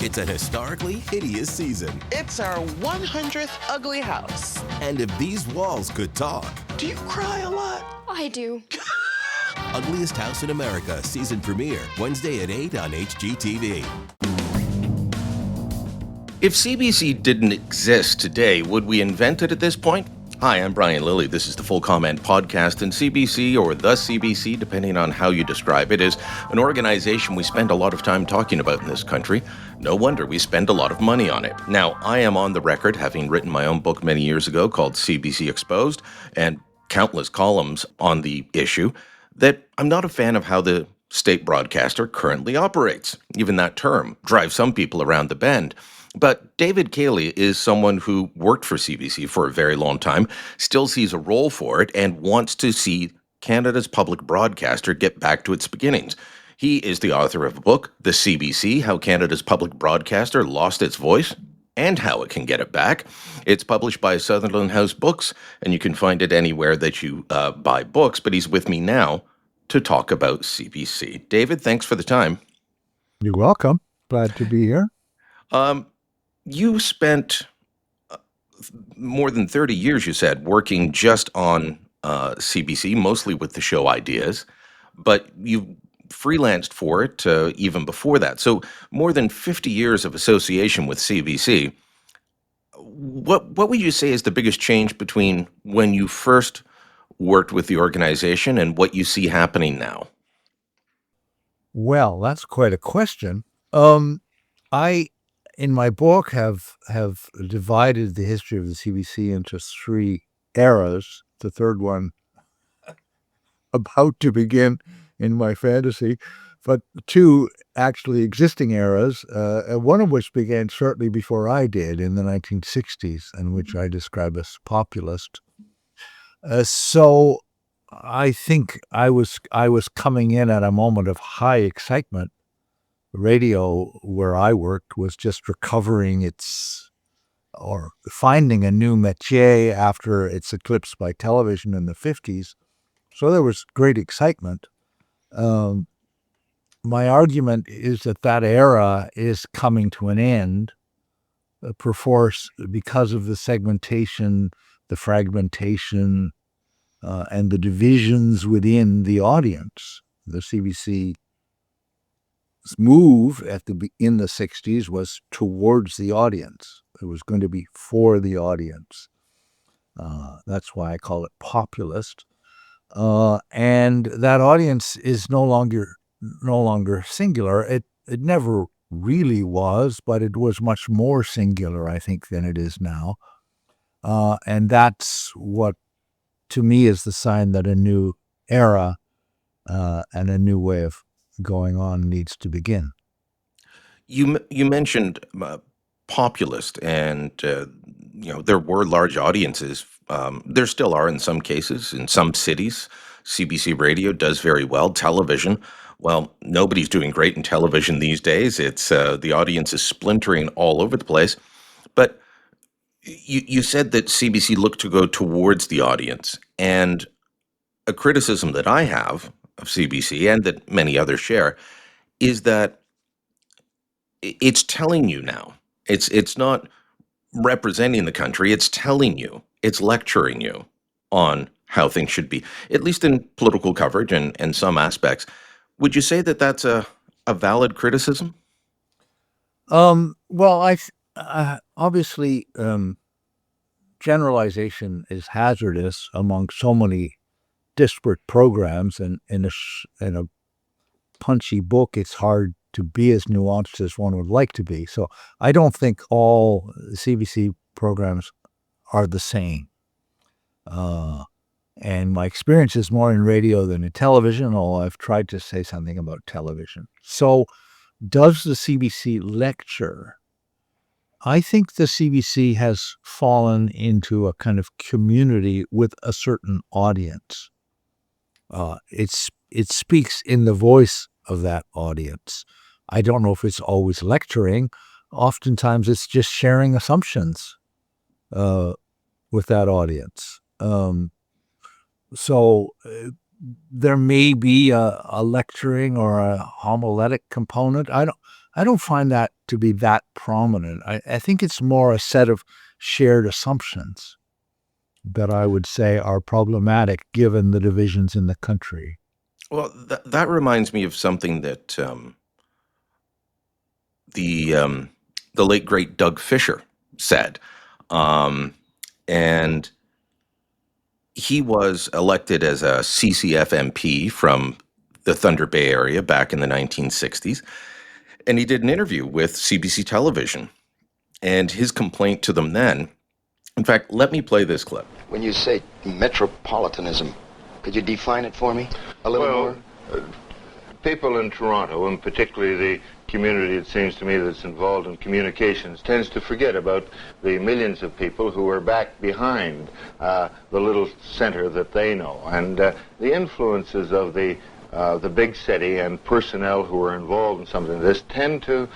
It's an historically hideous season. It's our 100th ugly house. And if these walls could talk. Do you cry a lot? I do. Ugliest House in America season premiere Wednesday at 8 on HGTV. If CBC didn't exist today, would we invent it at this point? Hi, I'm Brian Lilly. This is the Full Comment Podcast, and CBC, or the CBC, depending on how you describe it, is an organization we spend a lot of time talking about in this country. No wonder we spend a lot of money on it. Now, I am on the record, having written my own book many years ago called CBC Exposed, and countless columns on the issue, that I'm not a fan of how the state broadcaster currently operates. Even that term drives some people around the bend. But David Cayley is someone who worked for CBC for a very long time, still sees a role for it, and wants to see Canada's public broadcaster get back to its beginnings. He is the author of a book, The CBC, How Canada's Public Broadcaster Lost Its Voice and How It Can Get It Back. It's published by Sutherland House Books, and you can find it anywhere that you buy books, but he's with me now to talk about CBC. David, thanks for the time. You're welcome. Glad to be here. You spent more than 30 years, you said, working just on CBC, mostly with the show Ideas, but you freelanced for it even before that. So more than 50 years of association with CBC. What would you say is the biggest change between when you first worked with the organization and what you see happening now? Well, that's quite a question. I, in my book, have divided the history of the CBC into three eras. The third one about to begin in my fantasy, but two actually existing eras, one of which began shortly before I did in the 1960s, and which I describe as populist. So I think I was coming in at a moment of high excitement. Radio, where I worked, was just recovering or finding a new métier after its eclipse by television in the 50s. So there was great excitement. My argument is that era is coming to an end, perforce, because of the segmentation, the fragmentation, and the divisions within the audience. The CBC move in the 60s was towards the audience. It was going to be for the audience. That's why I call it populist. And that audience is no longer singular. It never really was, but it was much more singular, I think, than it is now. And that's what, to me, is the sign that a new era and a new way of going on needs to begin. You mentioned populist, and there were large audiences. There still are in some cases, in some cities. CBC Radio does very well. Television, well, nobody's doing great in television these days. It's the audience is splintering all over the place. But you said that CBC looked to go towards the audience, and a criticism that I have of CBC, and that many others share, is that it's telling you now. It's not representing the country. It's telling you. It's lecturing you on how things should be, at least in political coverage and some aspects. Would you say that that's a valid criticism? Well, obviously, generalization is hazardous among so many disparate programs, and in a punchy book, it's hard to be as nuanced as one would like to be. So I don't think all CBC programs are the same. And my experience is more in radio than in television, although I've tried to say something about television. So does the CBC lecture? I think the CBC has fallen into a kind of community with a certain audience. It speaks in the voice of that audience. I don't know if it's always lecturing. Oftentimes it's just sharing assumptions with that audience. So there may be a lecturing or a homiletic component. I don't find that to be that prominent. I think it's more a set of shared assumptions that I would say are problematic given the divisions in the country. Well, that reminds me of something that the late great Doug Fisher said, um, and he was elected as a CCF MP from the Thunder Bay area back in the 1960s, and he did an interview with CBC Television, and his complaint to them then. In fact, let me play this clip. When you say metropolitanism, could you define it for me a little more? People in Toronto, and particularly the community, it seems to me, that's involved in communications, tends to forget about the millions of people who are back behind the little center that they know. And the influences of the big city and personnel who are involved in something like this tend to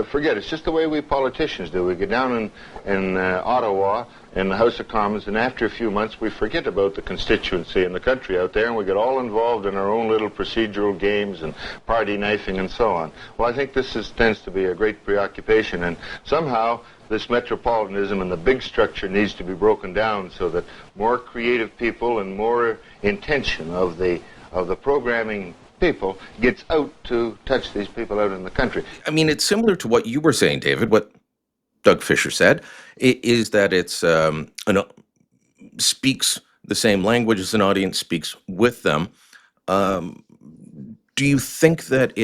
forget. It's just the way we politicians do. We get down in Ottawa, in the House of Commons, and after a few months we forget about the constituency and the country out there, and we get all involved in our own little procedural games and party knifing and so on. Well, I think this tends to be a great preoccupation, and somehow this metropolitanism and the big structure needs to be broken down so that more creative people and more intention of the programming people gets out to touch these people out in the country. I mean, it's similar to what you were saying, David, what Doug Fisher said, is that it's speaks the same language as an audience, speaks with them. Do you think that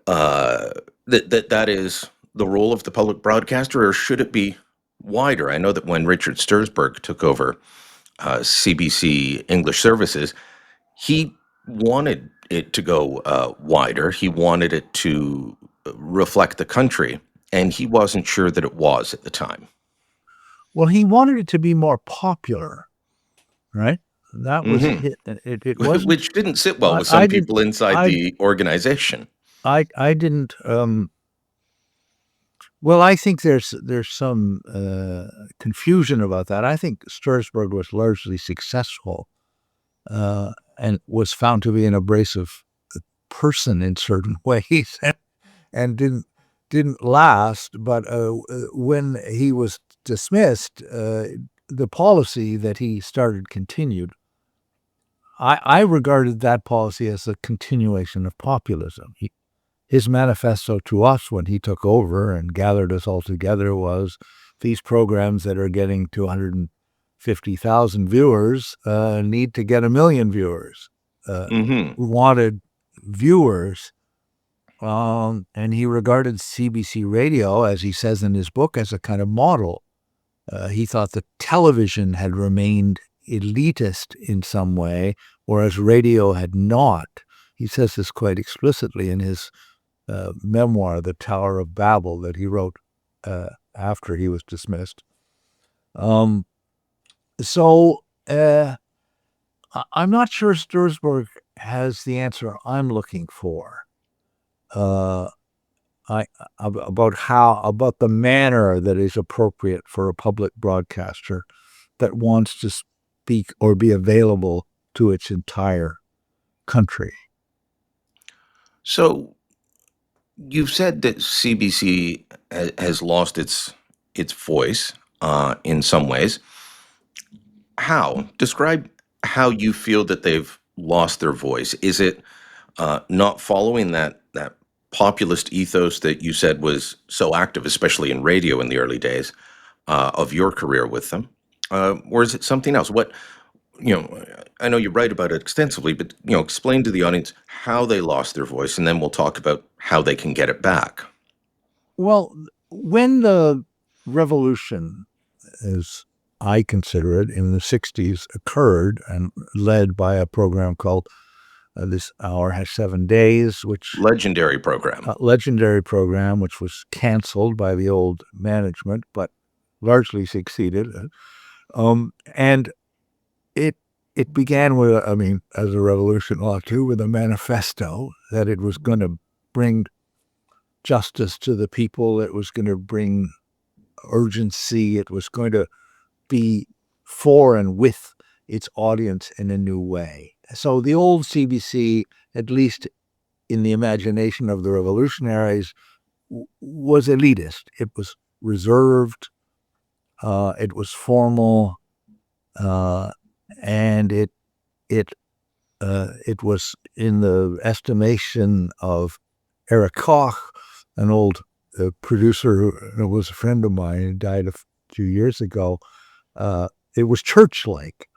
that is the role of the public broadcaster, or should it be wider? I know that when Richard Sturzberg took over CBC English Services, he wanted it to go wider. He wanted it to reflect the country, and he wasn't sure that it was at the time. Well, he wanted it to be more popular, right? That was it wasn't, which didn't sit well with some people inside the organization. I didn't. Well, I think there's some confusion about that. I think Sturzberg was largely successful and was found to be an abrasive person in certain ways, and didn't last. But when he was dismissed, the policy that he started continued. I regarded that policy as a continuation of populism. His manifesto to us when he took over and gathered us all together was these programs that are getting 250,000 viewers need to get 1 million viewers. We wanted viewers. And he regarded CBC radio, as he says in his book, as a kind of model. He thought that television had remained elitist in some way, whereas radio had not. He says this quite explicitly in his memoir, The Tower of Babel, that he wrote after he was dismissed. I'm not sure Sturzberg has the answer I'm looking for. About the manner that is appropriate for a public broadcaster that wants to speak or be available to its entire country. So you've said that CBC has lost its voice in some ways. How? Describe how you feel that they've lost their voice. Is it not following that populist ethos that you said was so active, especially in radio in the early days of your career with them? Or is it something else? What, I know you write about it extensively, but, explain to the audience how they lost their voice, and then we'll talk about how they can get it back. Well, when the revolution, as I consider it, in the 60s occurred and led by a program called This Hour Has 7 Days, which legendary program, which was canceled by the old management, but largely succeeded. And it began with, as a revolution ought to, with a manifesto that it was going to bring justice to the people. It was going to bring urgency. It was going to be for and with its audience in a new way. So the old CBC, at least in the imagination of the revolutionaries, was elitist. It was reserved. It was formal, and it was in the estimation of Eric Koch, an old producer who was a friend of mine and died a few years ago. It was church-like.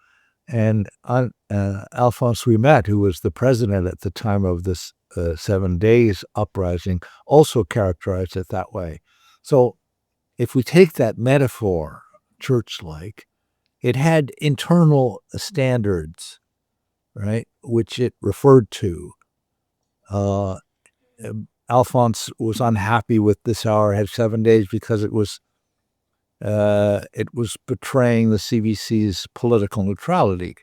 And Alphonse Ouimet, who was the president at the time of this 7 Days uprising, also characterized it that way. So if we take that metaphor, church-like, it had internal standards, right, which it referred to. Alphonse was unhappy with This Hour Had 7 Days because it was betraying the CBC's political neutrality,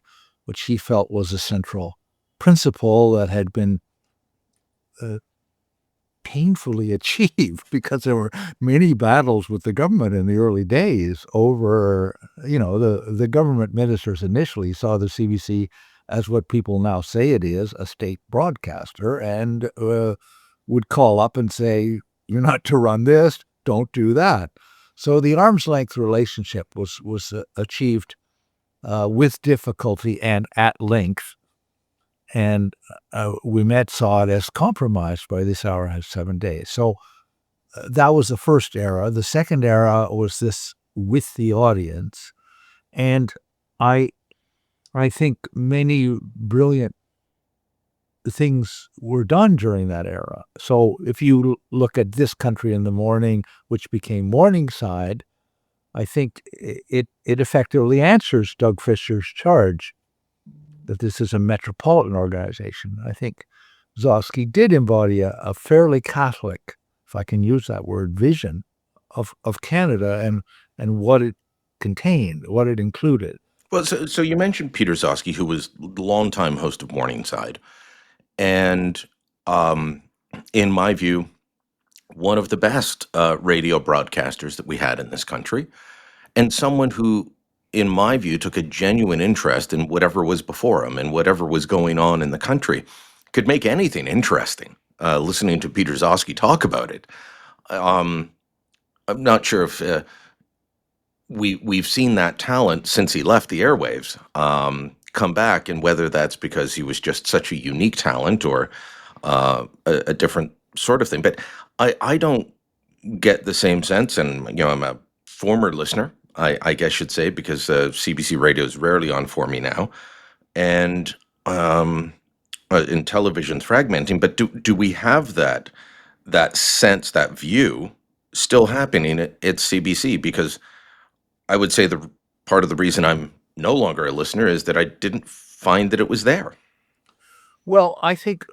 which he felt was a central principle that had been painfully achieved because there were many battles with the government in the early days over, the government ministers initially saw the CBC as what people now say it is, a state broadcaster, and would call up and say, you're not to run this, don't do that. So the arm's length relationship was achieved with difficulty and at length. And Ouimet saw it as compromised by This Hour Has 7 Days. So that was the first era. The second era was this with the audience. And I think many brilliant things were done during that era. So if you look at This Country in the Morning, which became Morningside, I think it effectively answers Doug Fisher's charge that this is a metropolitan organization. I think Zosky did embody a fairly Catholic, if I can use that word, vision of Canada and what it contained, what it included. Well, so you mentioned Peter Zosky, who was the longtime host of Morningside, and in my view, one of the best radio broadcasters that we had in this country, and someone who, in my view, took a genuine interest in whatever was before him and whatever was going on in the country. Could make anything interesting. Listening to Peter Zosky talk about it, I'm not sure if we've seen that talent since he left the airwaves come back, and whether that's because he was just such a unique talent or a different sort of thing. But I don't get the same sense, and I'm a former listener, I guess should say, because CBC radio is rarely on for me now, and in television's fragmenting. But do we have that sense, that view still happening at CBC? Because I would say the part of the reason I'm no longer a listener is that I didn't find that it was there. Well, I think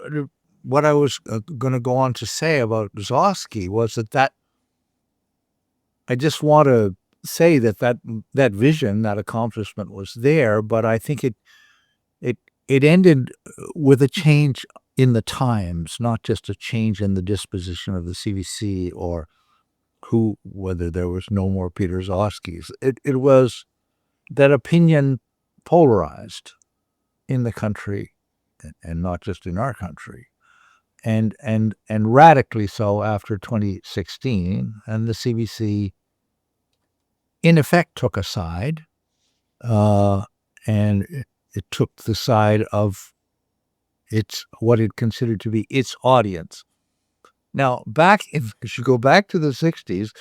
what I was going to go on to say about Zosky was that I just want to say that vision, that accomplishment was there, but I think it ended with a change in the times, not just a change in the disposition of the CBC or whether there was no more Peter Zoskys. It was that opinion polarized in the country, and not just in our country, and radically so after 2016. And the CBC, in effect, took a side, and it took the side of what it considered to be its audience. Now, if you go back to the 60s,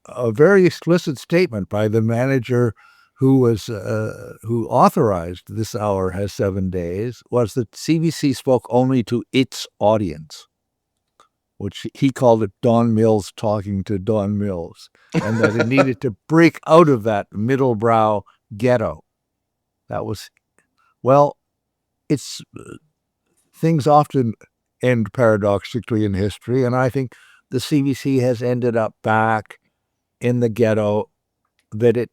a very explicit statement by the manager who authorized This Hour Has 7 Days was that CBC spoke only to its audience, which he called it Don Mills talking to Don Mills, and that it needed to break out of that middle brow ghetto. That was, well, it's things often end paradoxically in history, and I think the CBC has ended up back in the ghetto that it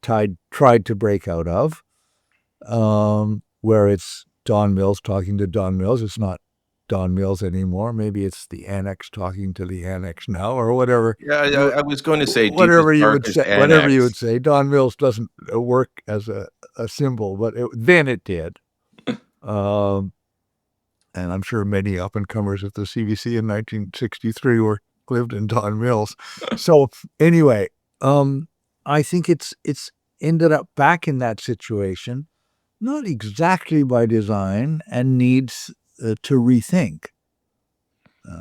tried to break out of, where it's Don Mills talking to Don Mills. It's not Don Mills anymore. Maybe it's the annex talking to the annex now, or whatever. Yeah, I was going to say whatever you would say. Annex. Whatever you would say. Don Mills doesn't work as a symbol, but then it did. and I'm sure many up-and-comers at the CBC in 1963 lived in Don Mills. So anyway, I think it's ended up back in that situation, not exactly by design, and needs to rethink.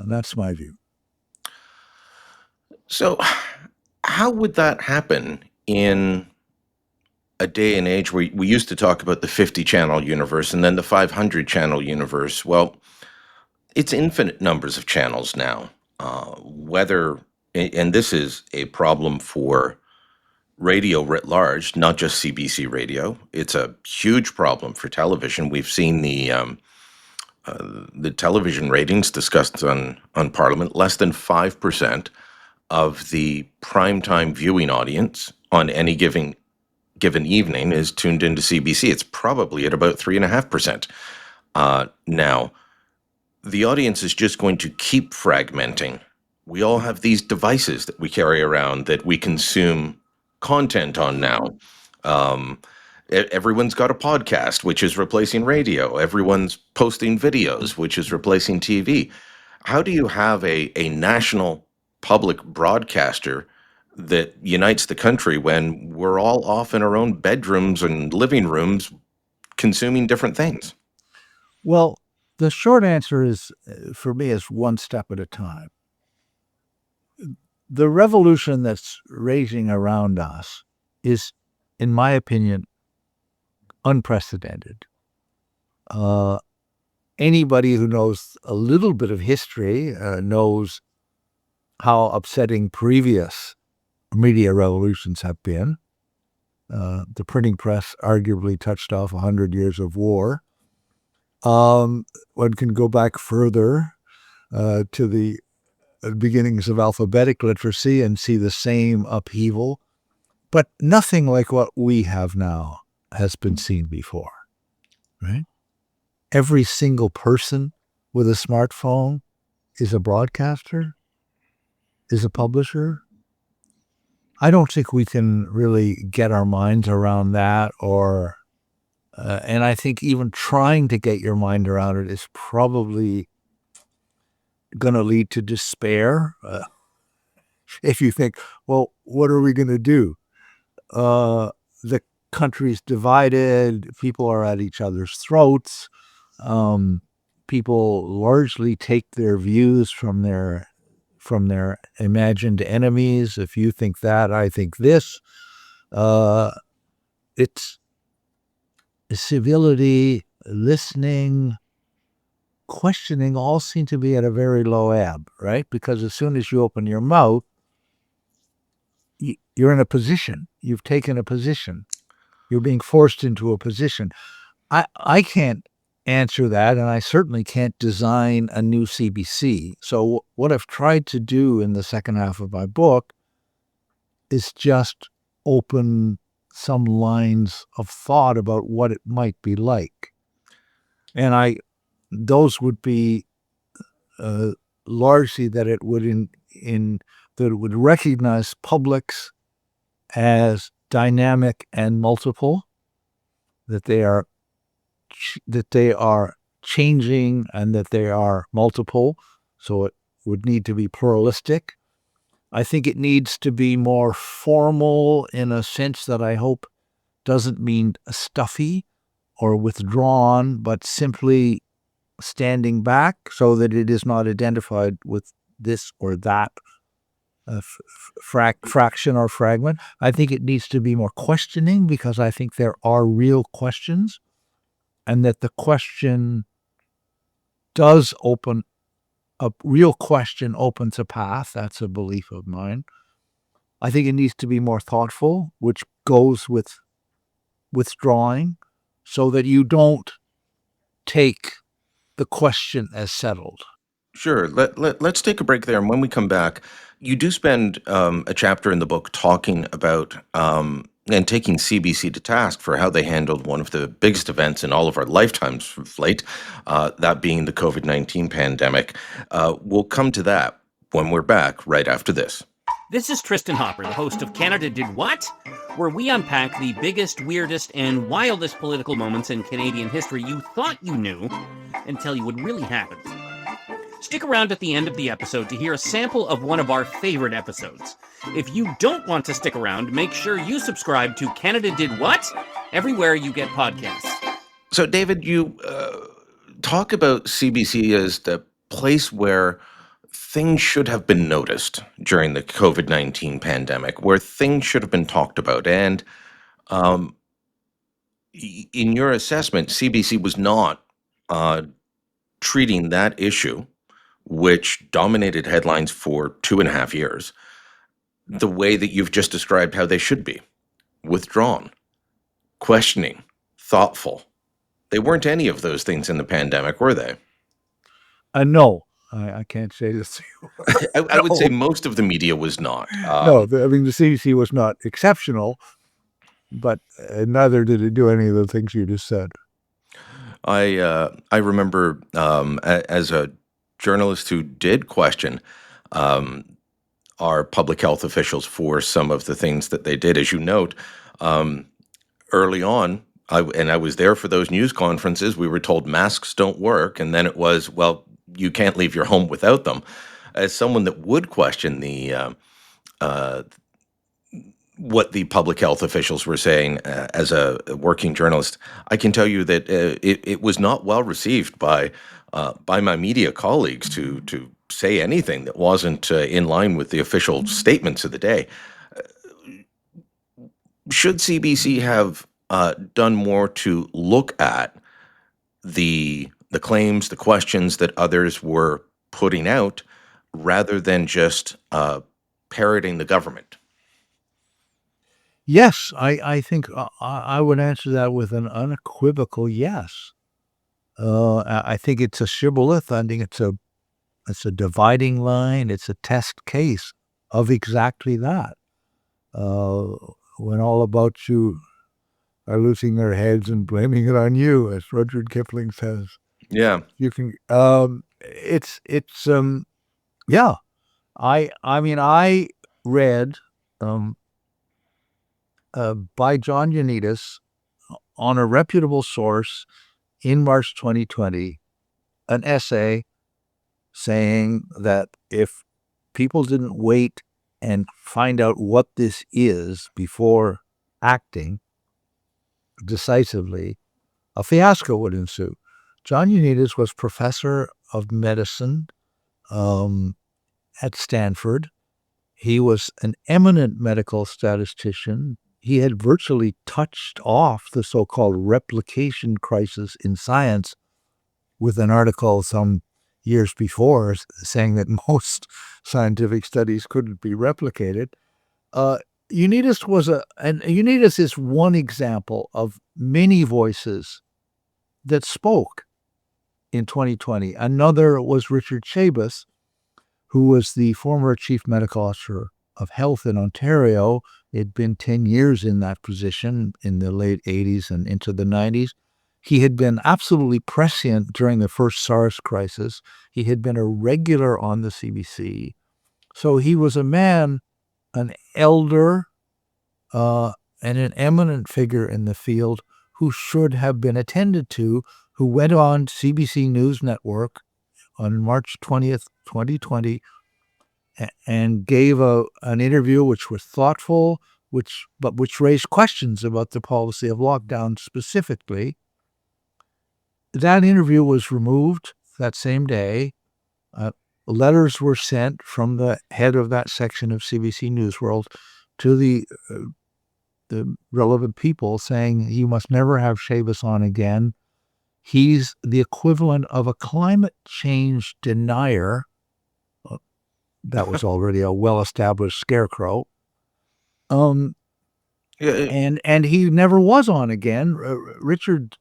That's my view. So, how would that happen in a day and age where we used to talk about the 50 channel universe and then the 500 channel universe? Well, it's infinite numbers of channels now. And this is a problem for radio writ large, not just CBC radio. It's a huge problem for television. We've seen the television ratings discussed on Parliament. Less than 5% of the primetime viewing audience on any given evening is tuned into CBC. It's probably at about 3.5%. Now, the audience is just going to keep fragmenting. We all have these devices that we carry around that we consume content on now. Everyone's got a podcast, which is replacing radio. Everyone's posting videos, which is replacing TV. How do you have a national public broadcaster that unites the country when we're all off in our own bedrooms and living rooms consuming different things? Well, the short answer is, for me, is one step at a time. The revolution that's raging around us is, in my opinion, unprecedented. Anybody who knows a little bit of history knows how upsetting previous media revolutions have been. The printing press arguably touched off 100 years of war. One can go back further to the beginnings of alphabetic literacy and see the same upheaval. But nothing like what we have now has been seen before, right? Every single person with a smartphone is a broadcaster, is a publisher. I don't think we can really get our minds around that, and I think even trying to get your mind around it is probably going to lead to despair. If you think, well, what are we going to do? The country's divided. People are at each other's throats. People largely take their views from their imagined enemies. If you think that, I think this. It's civility, listening, questioning all seem to be at a very low ebb, right? Because as soon as you open your mouth, you're in a position. You've taken a position. You're being forced into a position. I can't answer that, and I certainly can't design a new CBC. So what I've tried to do in the second half of my book is just open some lines of thought about what it might be like. And those would be largely that it would that it would recognize publics as dynamic and multiple, that they are changing and that they are multiple. So it would need to be pluralistic. I think it needs to be more formal in a sense that I hope doesn't mean stuffy or withdrawn, but simply standing back so that it is not identified with this or that fraction or fragment. I think it needs to be more questioning, because I think there are real questions, and that the question does open a real question opens a path. That's a belief of mine. I think it needs to be more thoughtful, which goes with withdrawing, so that you don't take the question as settled. Sure. Let's take a break there. And when we come back, you do spend a chapter in the book talking about and taking CBC to task for how they handled one of the biggest events in all of our lifetimes of late, that being the COVID-19 pandemic. We'll come to that when we're back right after this. This is Tristan Hopper, the host of Canada Did What?, where we unpack the biggest, weirdest, and wildest political moments in Canadian history you thought you knew and tell you what really happened. Stick around at the end of the episode to hear a sample of one of our favorite episodes. If you don't want to stick around, make sure you subscribe to Canada Did What? Everywhere you get podcasts. So, David, you talk about CBC as the place where things should have been noticed during the COVID-19 pandemic, where things should have been talked about. And um, in your assessment, CBC was not uh, treating that issue, which dominated headlines for 2.5 years, the way that you've just described how they should be: withdrawn, questioning, thoughtful. They weren't any of those things in the pandemic, were they? No, I can't say this. I would say most of the media was not. No, the CBC was not exceptional, but neither did it do any of the things you just said. I remember as a journalist who did question um, our public health officials for some of the things that they did. As you note, um, early on, I was there for those news conferences. We were told masks don't work, and then it was, well, you can't leave your home without them. As someone that would question the uh, what the public health officials were saying, as a working journalist, I can tell you that it was not well received by my media colleagues to say anything that wasn't in line with the official statements of the day. Should CBC have done more to look at the claims, the questions that others were putting out, rather than just parroting the government? Yes, I think I would answer that with an unequivocal yes. I think it's a shibboleth. I think it's a dividing line. It's a test case of exactly that. When all about you are losing their heads and blaming it on you, as Rudyard Kipling says, Yeah. you can. Yeah. I mean, I read by John Ioannidis on a reputable source in March 2020, an essay saying that if people didn't wait and find out what this is before acting decisively, a fiasco would ensue. John Ioannidis was professor of medicine at Stanford. He was an eminent medical statistician. He had virtually touched off the so-called replication crisis in science with an article some years before saying that most scientific studies couldn't be replicated. Ioannidis is one example of many voices that spoke in 2020. Another was Richard Chabas, who was the former chief medical officer of health in Ontario. He'd been 10 years in that position in the late 80s and into the 90s. He had been absolutely prescient during the first SARS crisis. He had been a regular on the CBC. So he was a man, an elder, and an eminent figure in the field who should have been attended to, who went on CBC News Network on March 20th, 2020, and gave an interview which was thoughtful, which raised questions about the policy of lockdown specifically. That interview was removed that same day. Letters were sent from the head of that section of CBC News World to the relevant people saying you must never have Chabas on again. He's the equivalent of a climate change denier. That was already a well-established scarecrow. And he never was on again. Richard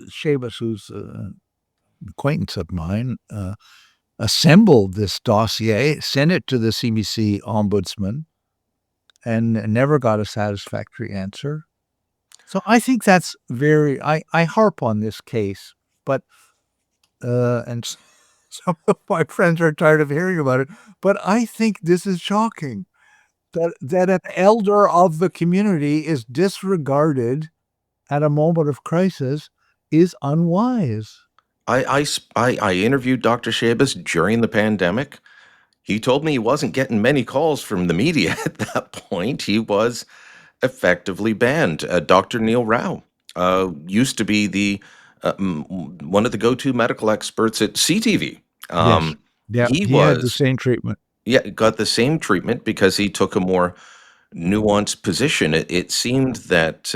Chabas, who's an acquaintance of mine, assembled this dossier, sent it to the CBC ombudsman, and never got a satisfactory answer. So I think that's I harp on this case, but and some of my friends are tired of hearing about it, but I think this is shocking. that an elder of the community is disregarded at a moment of crisis is unwise. I interviewed Dr. Shabas during the pandemic. He told me he wasn't getting many calls from the media at that point. He was effectively banned. Dr. Neil Rao used to be one of the go-to medical experts at CTV. Yes. Yeah, He he had the was, same treatment. yeah, got the same treatment because he took a more nuanced position. It seemed that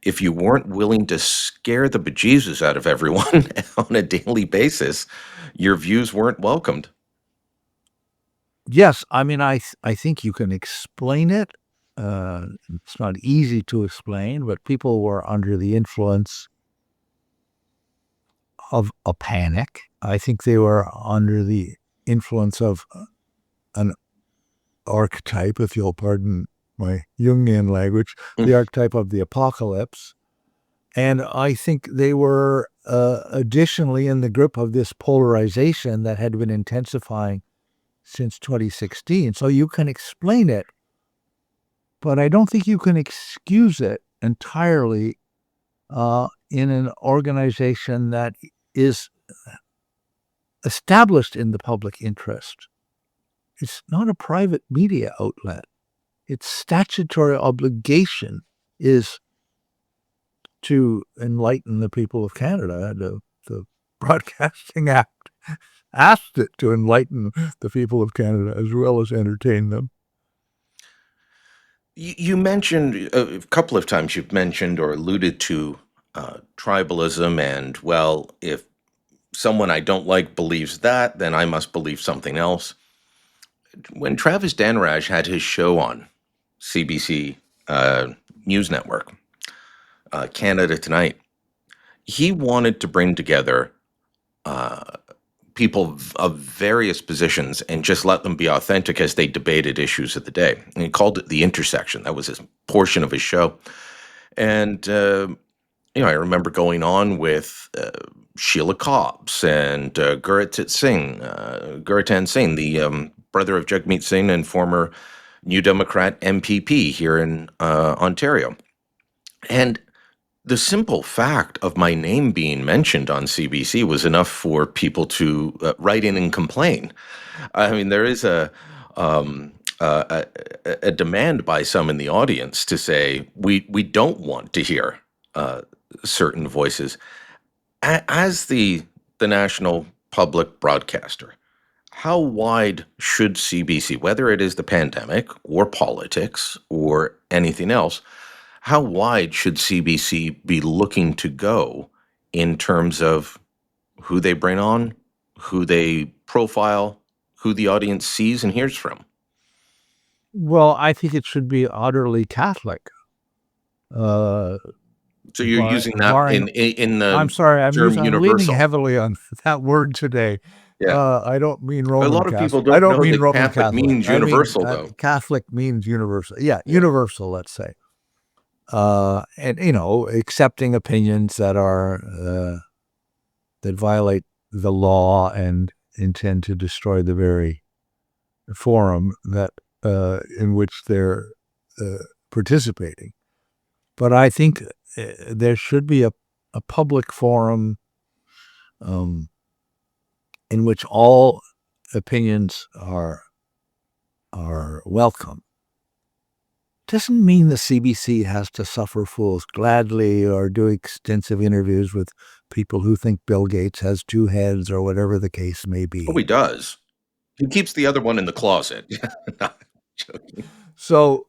if you weren't willing to scare the bejesus out of everyone on a daily basis, your views weren't welcomed. Yes, I mean, I think you can explain it. It's not easy to explain, but people were under the influence of a panic. I think they were under the influence of an archetype, if you'll pardon my Jungian language, the archetype of the apocalypse. And I think they were additionally in the grip of this polarization that had been intensifying since 2016. So you can explain it, but I don't think you can excuse it entirely in an organization that is established in the public interest. It's not a private media outlet. Its statutory obligation is to enlighten the people of Canada. The Broadcasting Act asked it to enlighten the people of Canada as well as entertain them. You mentioned a couple of times, you've mentioned or alluded to tribalism, and well, if someone I don't like believes that, then I must believe something else. When Travis Danraj had his show on CBC News Network, Canada Tonight, he wanted to bring together people of various positions and just let them be authentic as they debated issues of the day. And he called it The Intersection. That was his portion of his show. And, I remember going on with Sheila Cobbs and Guritan Singh, the brother of Jagmeet Singh and former New Democrat MPP here in Ontario. And the simple fact of my name being mentioned on CBC was enough for people to write in and complain. I mean, there is um, a demand by some in the audience to say we don't want to hear certain voices. As the national public broadcaster, how wide should CBC, whether it is the pandemic or politics or anything else, how wide should CBC be looking to go in terms of who they bring on, who they profile, who the audience sees and hears from? Well, I think it should be utterly Catholic. So you're using that Barring, in I'm the sorry, I'm term leaning universal. heavily on that word today. Yeah. I don't mean A Roman lot of people Catholic. I don't don't know mean that Roman Catholic Catholic. means I mean universal, though. Catholic means universal. Yeah, Yeah. universal, let's say. And accepting opinions that are that violate the law and intend to destroy the very forum that in which they're participating. But I think there should be a public forum in which all opinions are welcome. Doesn't mean the CBC has to suffer fools gladly or do extensive interviews with people who think Bill Gates has two heads or whatever the case may be. Oh, he does. He keeps the other one in the closet. No, joking. So,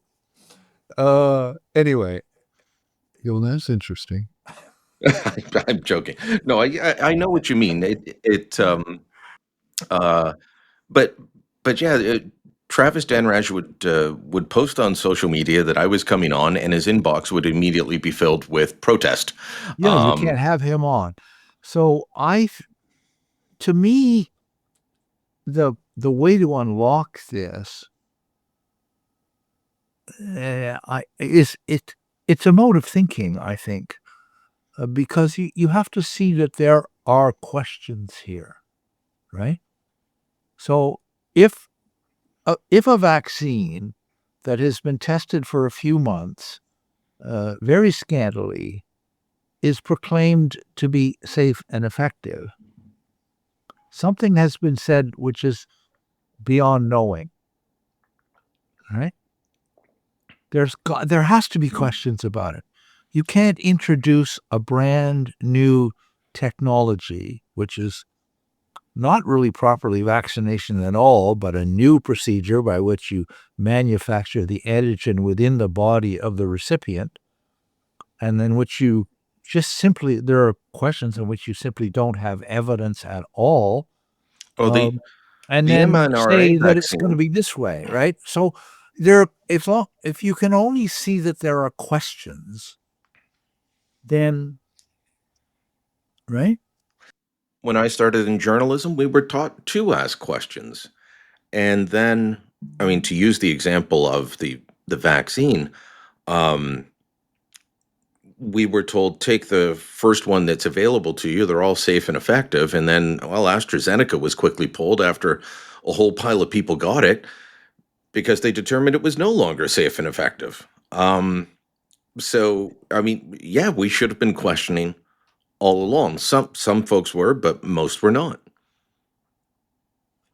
anyway, that's interesting. I'm joking. No, I know what you mean. Uh, but yeah, Travis Danraj would post on social media that I was coming on, and his inbox would immediately be filled with protest. Yeah, you can't have him on. So to me, the way to unlock this it's a mode of thinking, I think, because you have to see that there are questions here, right? So if a vaccine that has been tested for a few months, very scantily, is proclaimed to be safe and effective. Something has been said which is beyond knowing. Right? There has to be questions about it. You can't introduce a brand new technology, which is not really properly vaccination at all, but a new procedure by which you manufacture the antigen within the body of the recipient, and then which you just simply, there are questions in which you simply don't have evidence at all. Oh, And the then mRNA say that it's vaccine. going to be this way, right? So if you can only see that there are questions, then, right? When I started in journalism, we were taught to ask questions. And then, I mean, to use the example of the vaccine, um, we were told take the first one that's available to you. They're all safe and effective. And then, well, AstraZeneca was quickly pulled after a whole pile of people got it because they determined it was no longer safe and effective. So, I mean, yeah, we should have been questioning all along. Some folks were, but most were not.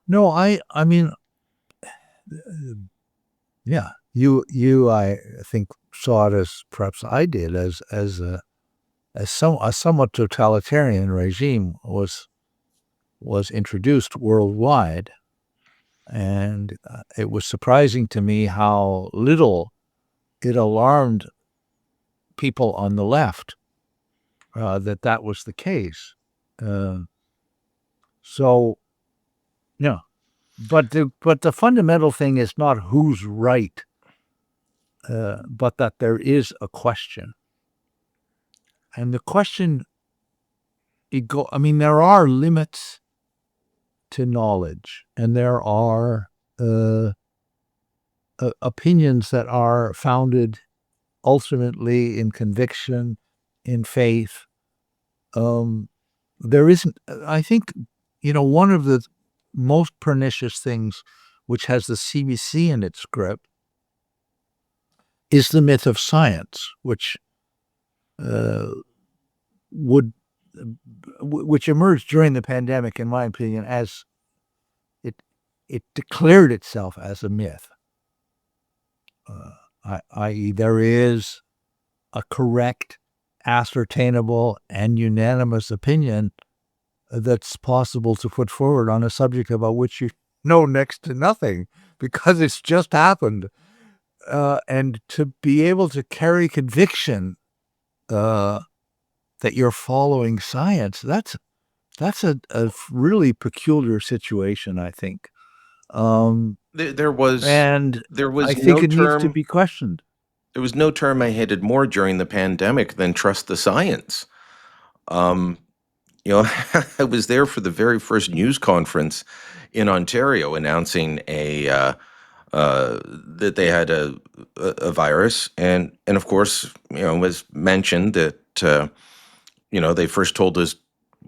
No, I mean, yeah, I think saw it as perhaps I did as a somewhat totalitarian regime was introduced worldwide, and it was surprising to me how little it alarmed people on the left that was the case. Uh, so yeah, but the fundamental thing is not who's right, but that there is a question, and the question I mean, there are limits to knowledge, and there are opinions that are founded ultimately in conviction, in faith. There isn't, I think, one of the most pernicious things which has the CBC in its grip is the myth of science, which would which emerged during the pandemic, in my opinion, as it declared itself as a myth. I.e., there is a correct, ascertainable, and unanimous opinion that's possible to put forward on a subject about which you know next to nothing because it's just happened. And to be able to carry conviction that you're following science, that's a really peculiar situation, I think. There was And there I was think no it needs to term be questioned. there was no term I hated more during the pandemic than trust the science. Um, you know, I was there for the very first news conference in Ontario announcing that they had a virus, and of course, it was mentioned that they first told us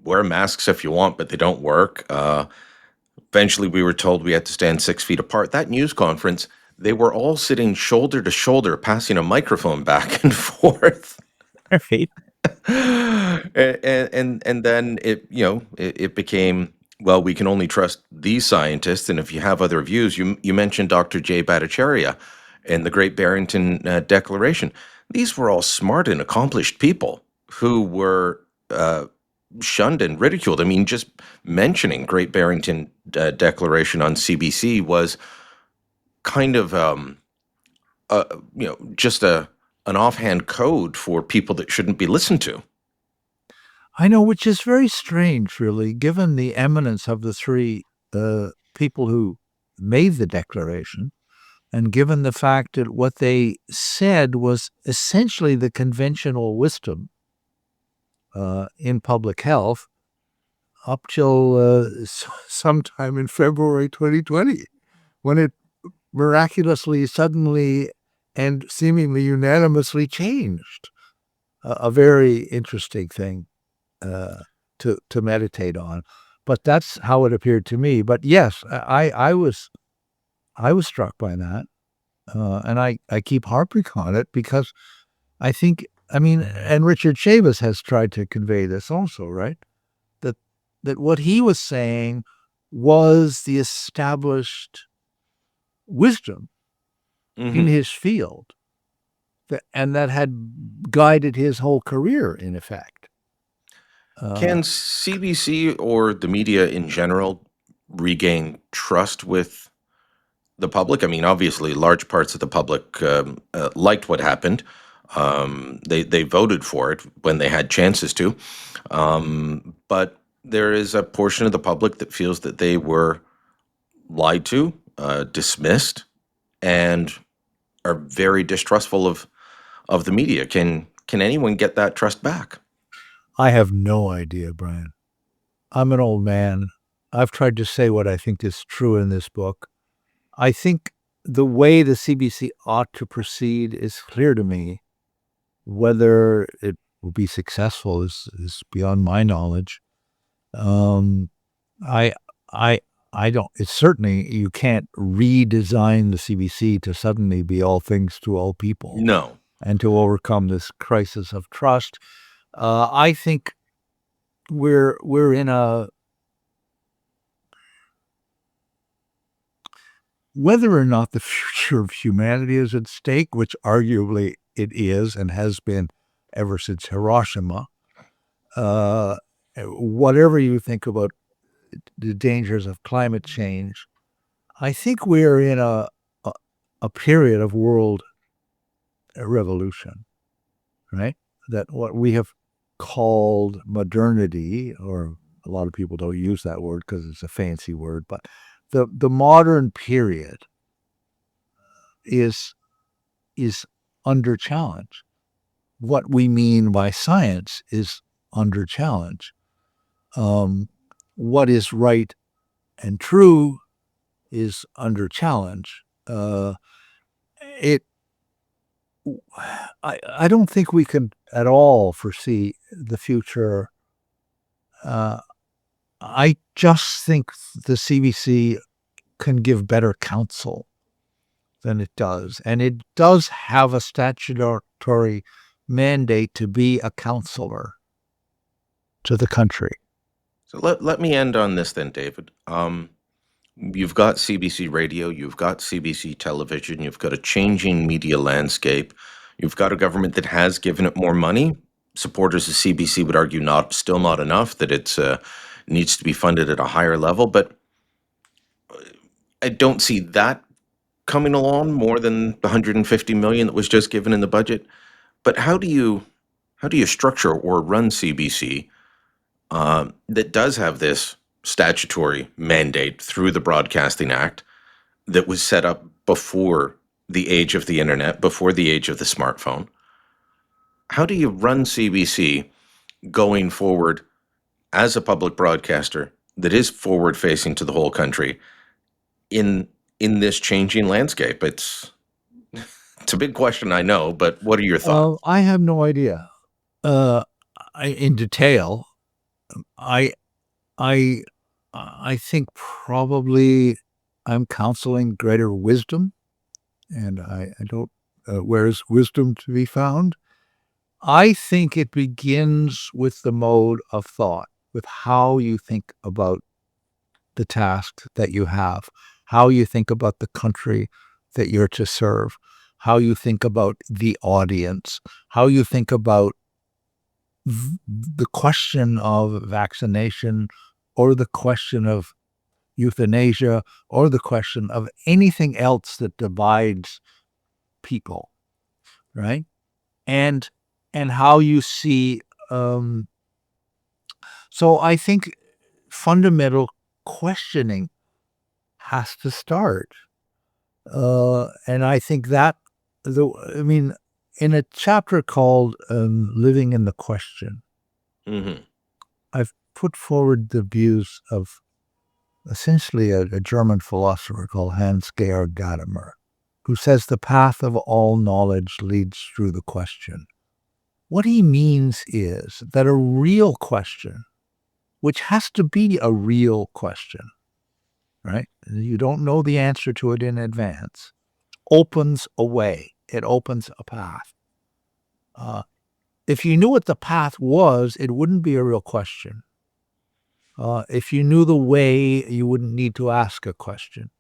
wear masks if you want, but they don't work. Eventually, we were told we had to stand 6 feet apart. That news conference, they were all sitting shoulder to shoulder, passing a microphone back and forth. Right. And then it became, well, we can only trust these scientists, and if you have other views, you mentioned Dr. J. Bhattacharya and the Great Barrington Declaration. These were all smart and accomplished people who were shunned and ridiculed. I mean, just mentioning Great Barrington Declaration on CBC was kind of just an offhand code for people that shouldn't be listened to. I know, which is very strange, really, given the eminence of the three people who made the declaration, and given the fact that what they said was essentially the conventional wisdom in public health up till sometime in February 2020, when it miraculously, suddenly, and seemingly unanimously changed. A very interesting thing to meditate on, but that's how it appeared to me. But yes, I was struck by that. And I keep harping on it because I think, and Richard Chavis has tried to convey this also, right? That what he was saying was the established wisdom in his field, and that had guided his whole career, in effect. Can CBC or the media in general regain trust with the public? I mean, obviously, large parts of the public liked what happened. They voted for it when they had chances to, but there is a portion of the public that feels that they were lied to, dismissed, and are very distrustful of the media. Can anyone get that trust back? I have no idea, Brian. I'm an old man. I've tried to say what I think is true in this book. I think the way the CBC ought to proceed is clear to me. Whether it will be successful is beyond my knowledge. I I I don't. It's certainly you can't redesign the CBC to suddenly be all things to all people No. and to overcome this crisis of trust. I think we're in a whether or not the future of humanity is at stake, which arguably it is and has been ever since Hiroshima. Whatever you think about the dangers of climate change, I think we're in a period of world revolution, right? That what we have called modernity, or a lot of people don't use that word because it's a fancy word, but the modern period is under challenge. What we mean by science is under challenge. What is right and true is under challenge. It I don't think we can at all foresee the future. I just think the CBC can give better counsel than it does. And it does have a statutory mandate to be a counselor to the country. So let me end on this then, David. You've got CBC radio, you've got CBC television, you've got a changing media landscape, you've got a government that has given it more money. Supporters of CBC would argue still not enough, that it needs to be funded at a higher level, but I don't see that coming along more than the 150 million that was just given in the budget. But how do you structure or run CBC that does have this statutory mandate through the Broadcasting Act that was set up before the age of the internet, before the age of the smartphone? How do you run CBC going forward as a public broadcaster that is forward facing to the whole country in this changing landscape? It's a big question, I know, but what are your thoughts? I have no idea. In detail, I think probably I'm counseling greater wisdom, and I don't. Where is wisdom to be found? I think it begins with the mode of thought, with how you think about the task that you have, how you think about the country that you're to serve, how you think about the audience, how you think about the question of vaccination, or the question of euthanasia, or the question of anything else that divides people, right? And how you see. So I think fundamental questioning has to start, and I think that in a chapter called "Living in the Question," I've put forward the views of essentially a German philosopher called Hans-Georg Gadamer, who says the path of all knowledge leads through the question. What he means is that a real question, which has to be a real question, right? You don't know the answer to it in advance. opens a way. It opens a path. If you knew what the path was, it wouldn't be a real question. If you knew the way, you wouldn't need to ask a question.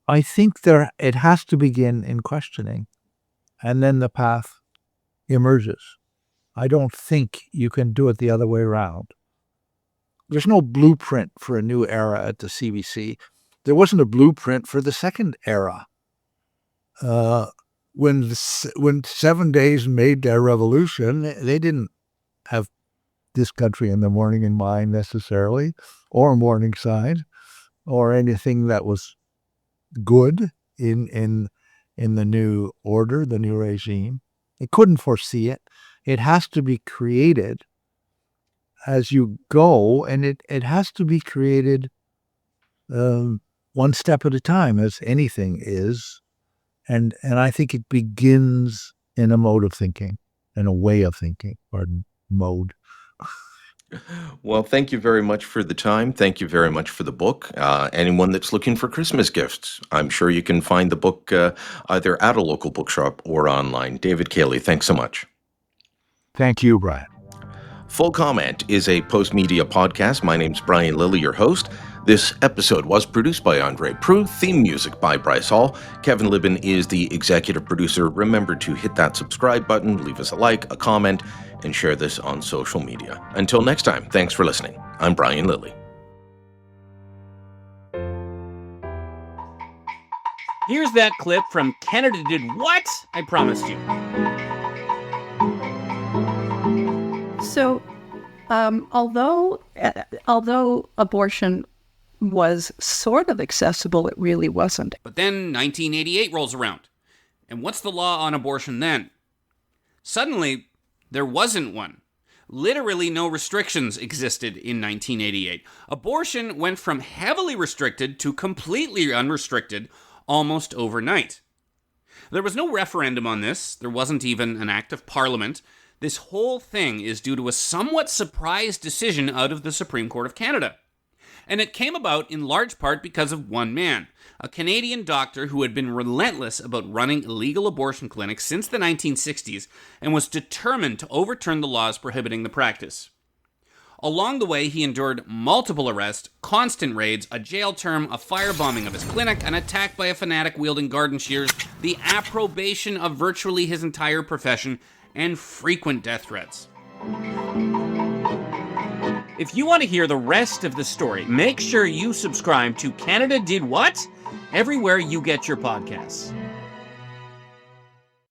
I think it has to begin in questioning, and then the path emerges. I don't think you can do it the other way around. There's no blueprint for a new era at the CBC. There wasn't a blueprint for the second era. When 7 Days made their revolution, they didn't have this country in the morning in mind necessarily, or Morningside, or anything that was good in the new order, the new regime. It couldn't foresee it. It has to be created as you go, and it has to be created one step at a time, as anything is. And I think it begins in a mode of thinking, in a way of thinking, mode. Well, thank you very much for the time. Thank you very much for the book. Anyone that's looking for Christmas gifts, I'm sure you can find the book either at a local bookshop or online. David Cayley, thanks so much. Thank you, Brian. Full Comment is a post-media podcast. My name's Brian Lilly, your host. This episode was produced by Andre Proulx, theme music by Bryce Hall. Kevin Libin is the executive producer. Remember to hit that subscribe button, leave us a like, a comment, and share this on social media. Until next time, thanks for listening. I'm Brian Lilly. Here's that clip from Canada Did What? I Promised You. So, although abortion was sort of accessible, it really wasn't. But then 1988 rolls around. And what's the law on abortion then? Suddenly, there wasn't one. Literally no restrictions existed in 1988. Abortion went from heavily restricted to completely unrestricted almost overnight. There was no referendum on this. There wasn't even an act of parliament. This whole thing is due to a somewhat surprise decision out of the Supreme Court of Canada. And it came about in large part because of one man, a Canadian doctor who had been relentless about running illegal abortion clinics since the 1960s and was determined to overturn the laws prohibiting the practice. Along the way, he endured multiple arrests, constant raids, a jail term, a firebombing of his clinic, an attack by a fanatic wielding garden shears, the approbation of virtually his entire profession, and frequent death threats. If you want to hear the rest of the story, make sure you subscribe to Canada Did What? Everywhere you get your podcasts.